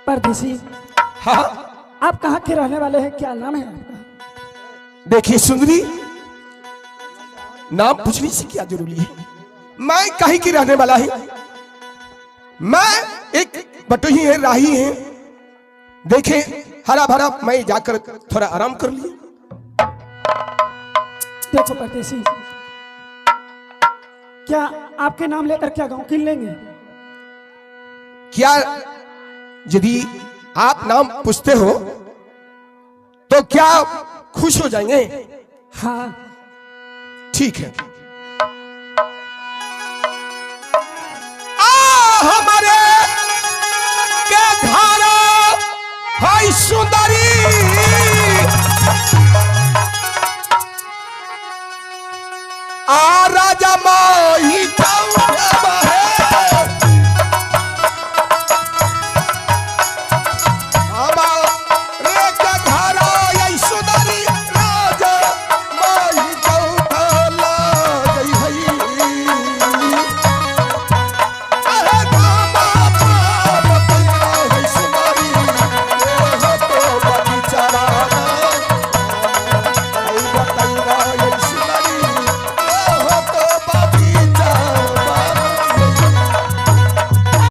परदेसी, हाँ आप कहाँ के रहने वाले हैं? क्या नाम है आपका? देखिए सुंदरी, नाम पूछने से क्या जरूरी है। मैं कहीं की रहने वाला है। मैं एक बटोही है, राही है। देखे हरा भरा, मैं जाकर थोड़ा आराम कर लिया। देखो परदेसी, क्या आपके नाम लेकर क्या गांव किन लेंगे? क्या यदि आप नाम पूछते हो तो क्या खुश हो जाएंगे? हाँ, ठीक है। हमारे के धारा है सुंदरी, आ राजा माही